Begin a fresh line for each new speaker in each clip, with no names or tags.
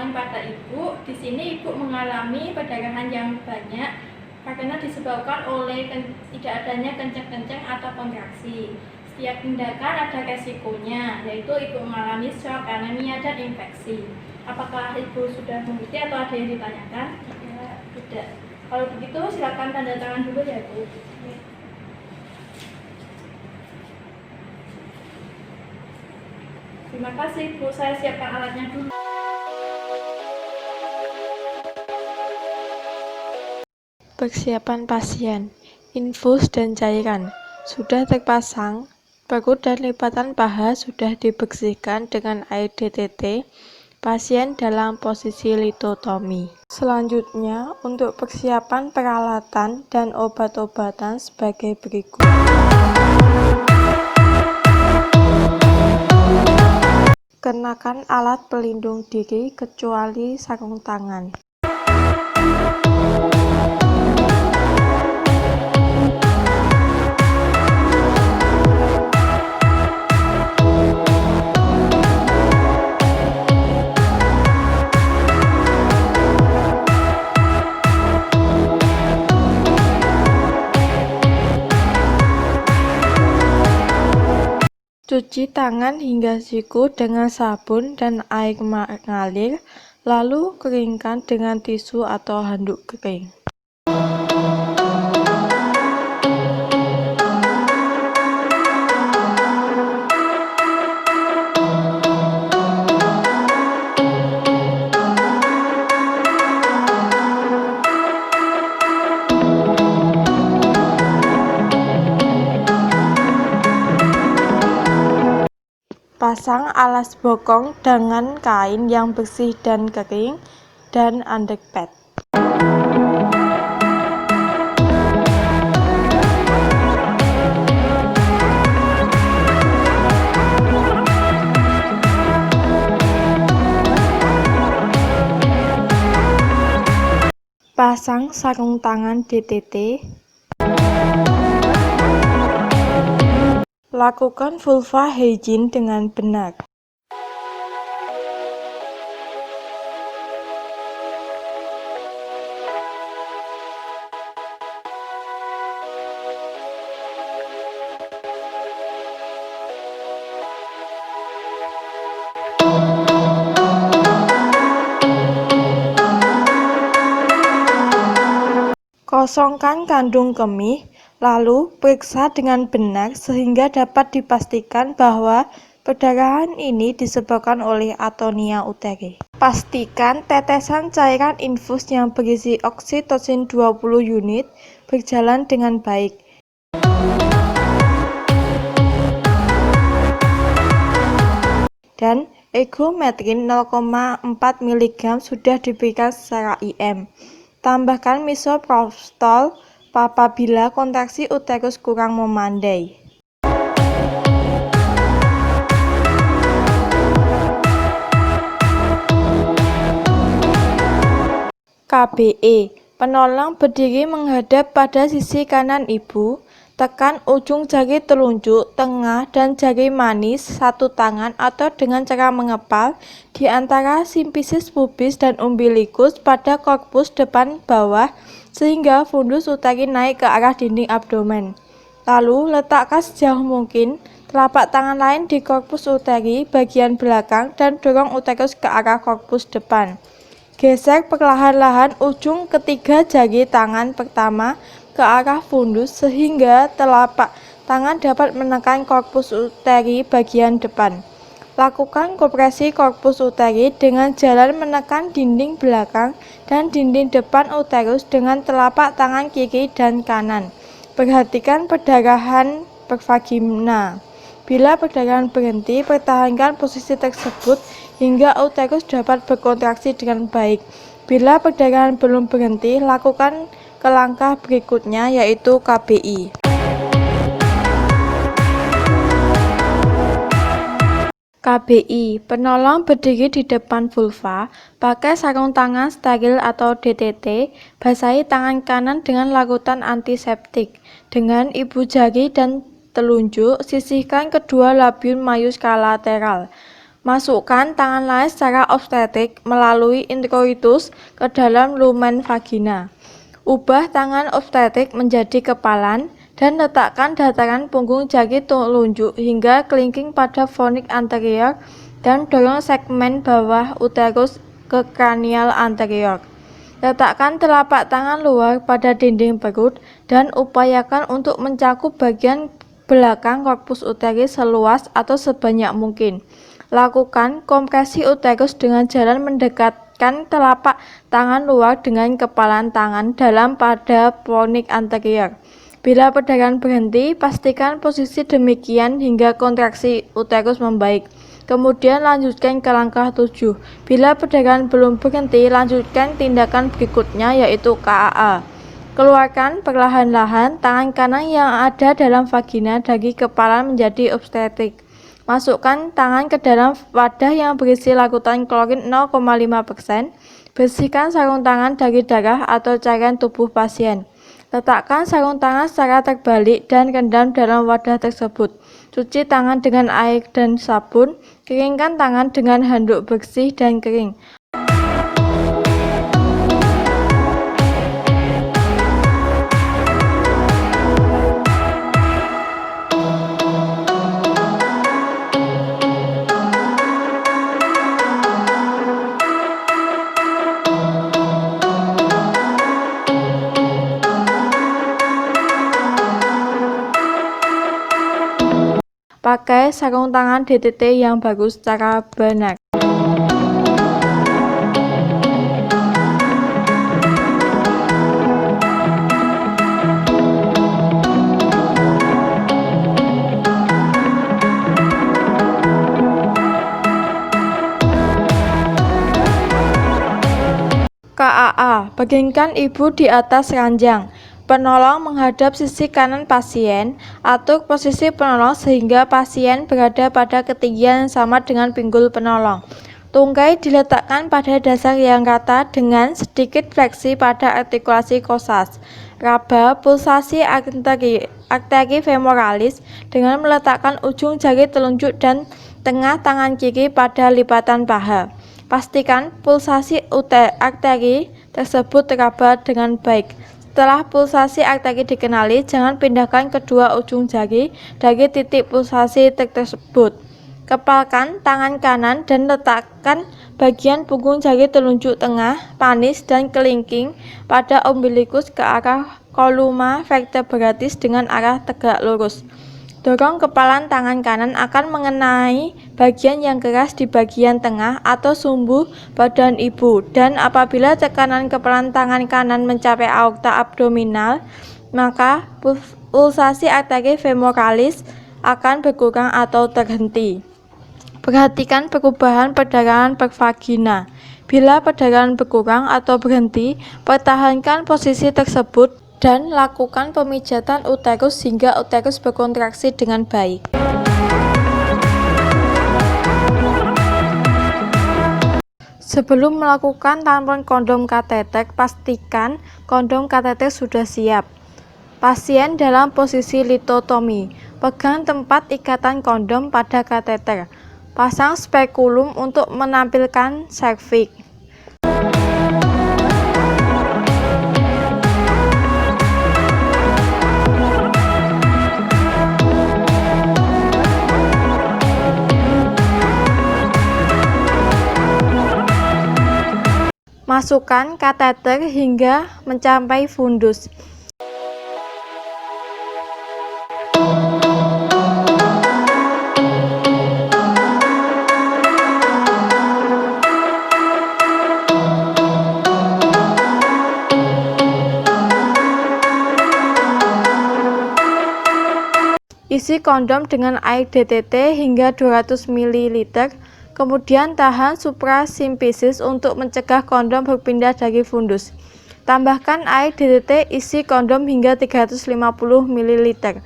datang pada ibu. Di sini ibu mengalami perdarahan yang banyak karena disebabkan oleh tidak adanya kencang-kencang atau kontraksi. Setiap tindakan ada resikonya, yaitu ibu mengalami shock, anemia, dan infeksi. Apakah ibu sudah mengerti atau ada yang ditanyakan? Ya, tidak. Kalau begitu silakan tanda tangan dulu ya Bu. Terima kasih Bu, saya siapkan alatnya dulu.
Persiapan pasien, infus dan cairan sudah terpasang, perut dan lipatan paha sudah dibersihkan dengan air DTT, pasien dalam posisi litotomi. Selanjutnya, untuk persiapan peralatan dan obat-obatan sebagai berikut. Kenakan alat pelindung diri kecuali sarung tangan. Cuci tangan hingga siku dengan sabun dan air mengalir, lalu keringkan dengan tisu atau handuk kering. Pasang alas bokong dengan kain yang bersih dan kering, dan underpad. Pasang sarung tangan DTT. Lakukan vulva hygiene dengan benar. Kosongkan kandung kemih, lalu periksa dengan benar sehingga dapat dipastikan bahwa perdarahan ini disebabkan oleh atonia uteri. Pastikan tetesan cairan infus yang berisi oksitosin 20 unit berjalan dengan baik. Dan egometrin 0,4 mg sudah diberikan secara IM. Tambahkan misoprostol apabila kontraksi uterus kurang memandai. KBE, penolong berdiri menghadap pada sisi kanan ibu. Tekan ujung jari telunjuk, tengah, dan jari manis satu tangan atau dengan cara mengepal di antara simfisis pubis dan umbilikus pada korpus depan bawah sehingga fundus uteri naik ke arah dinding abdomen. Lalu letakkan sejauh mungkin telapak tangan lain di korpus uteri bagian belakang dan dorong uterus ke arah korpus depan. Geser perlahan-lahan ujung ketiga jari tangan pertama ke arah fundus sehingga telapak tangan dapat menekan korpus uteri bagian depan. Lakukan kompresi korpus uteri dengan jalan menekan dinding belakang dan dinding depan uterus dengan telapak tangan kiri dan kanan. Perhatikan perdarahan pervagina. Bila perdarahan berhenti, pertahankan posisi tersebut hingga uterus dapat berkontraksi dengan baik. Bila perdarahan belum berhenti, lakukan ke langkah berikutnya yaitu KBI. KBI, penolong berdiri di depan vulva, pakai sarung tangan steril atau DTT, basahi tangan kanan dengan larutan antiseptik. Dengan ibu jari dan telunjuk, sisihkan kedua labium maius kolateral. Masukkan tangan lain secara obstetrik melalui introitus ke dalam lumen vagina. Ubah tangan obstetrik menjadi kepalan dan letakkan dataran punggung jari telunjuk hingga kelingking pada fornix anterior dan dorong segmen bawah uterus ke cranial anterior. Letakkan telapak tangan luar pada dinding perut dan upayakan untuk mencakup bagian belakang korpus uterus seluas atau sebanyak mungkin. Lakukan kompresi uterus dengan jalan mendekatkan telapak tangan luar dengan kepalan tangan dalam pada fornix anterior. Bila perdarahan berhenti, pastikan posisi demikian hingga kontraksi uterus membaik. Kemudian lanjutkan ke langkah 7. Bila perdarahan belum berhenti, lanjutkan tindakan berikutnya yaitu KAA. Keluarkan perlahan-lahan tangan kanan yang ada dalam vagina dari kepalan menjadi obstetrik. Masukkan tangan ke dalam wadah yang berisi larutan klorin 0,5%. Bersihkan sarung tangan dari darah atau cairan tubuh pasien. Letakkan sarung tangan secara terbalik dan rendam dalam wadah tersebut. Cuci tangan dengan air dan sabun. Keringkan tangan dengan handuk bersih dan kering. Pakai sarung tangan DTT yang bagus secara benar. KAA, baringkan ibu di atas ranjang. Penolong menghadap sisi kanan pasien. Atur posisi penolong sehingga pasien berada pada ketinggian yang sama dengan pinggul penolong. Tungkai diletakkan pada dasar yang rata dengan sedikit fleksi pada artikulasi korsas. Raba pulsasi arteri femoralis dengan meletakkan ujung jari telunjuk dan tengah tangan kiri pada lipatan paha. Pastikan pulsasi arteri tersebut teraba dengan baik. Setelah pulsasi arteri dikenali, jangan pindahkan kedua ujung jari dari titik pulsasi tersebut. Kepalkan tangan kanan dan letakkan bagian punggung jari telunjuk tengah, panis, dan kelingking pada umbilikus ke arah koluma vertebratis dengan arah tegak lurus. Dorong kepalan tangan kanan akan mengenai bagian yang keras di bagian tengah atau sumbu badan ibu, dan apabila tekanan kepalan tangan kanan mencapai aorta abdominal, maka pulsasi arteri femoralis akan berkurang atau terhenti. Perhatikan perubahan perdarahan per vagina. Bila perdarahan berkurang atau berhenti, pertahankan posisi tersebut dan lakukan pemijatan uterus hingga uterus berkontraksi dengan baik. Sebelum melakukan tampon kondom kateter, pastikan kondom kateter sudah siap. Pasien dalam posisi litotomi. Pegang tempat ikatan kondom pada kateter. Pasang spekulum untuk menampilkan serviks. Masukkan kateter hingga mencapai fundus. Isi kondom dengan air DTT hingga 200 ml. Kemudian tahan suprasimfisis untuk mencegah kondom berpindah dari fundus. Tambahkan air DTT isi kondom hingga 350 ml.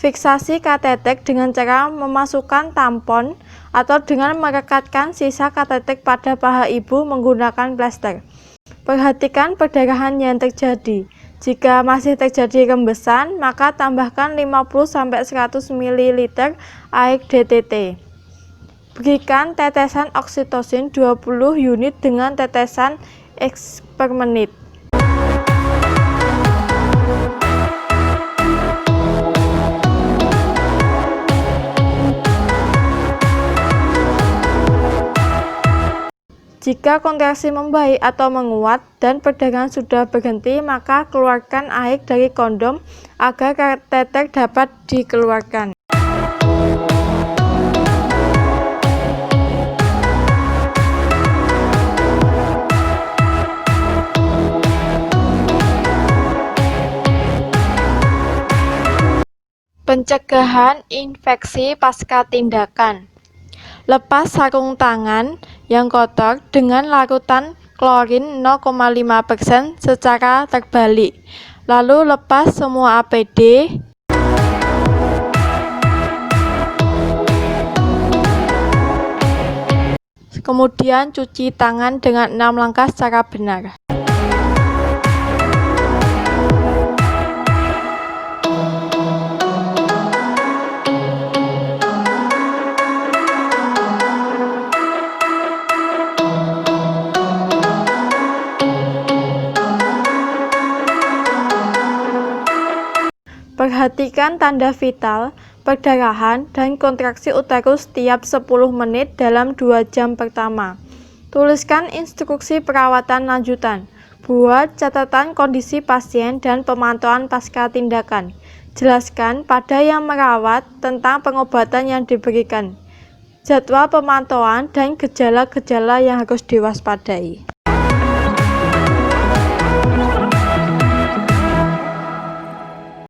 Fiksasi kateter dengan cara memasukkan tampon atau dengan merekatkan sisa kateter pada paha ibu menggunakan plester. Perhatikan perdarahan yang terjadi. Jika masih terjadi rembesan, maka tambahkan 50-100 ml air DTT. Berikan tetesan oksitosin 20 unit dengan tetesan X per menit. Jika kontraksi membaik atau menguat dan perdarahan sudah berhenti, maka keluarkan air dari kondom agar kateter dapat dikeluarkan. Pencegahan infeksi pasca tindakan. Lepas sarung tangan yang kotor dengan larutan klorin 0,5% secara terbalik. Lalu lepas semua APD. Kemudian cuci tangan dengan 6 langkah secara benar. Perhatikan tanda vital, perdarahan, dan kontraksi uterus setiap 10 menit dalam 2 jam pertama. Tuliskan instruksi perawatan lanjutan. Buat catatan kondisi pasien dan pemantauan pasca tindakan. Jelaskan pada yang merawat tentang pengobatan yang diberikan, jadwal pemantauan, dan gejala-gejala yang harus diwaspadai.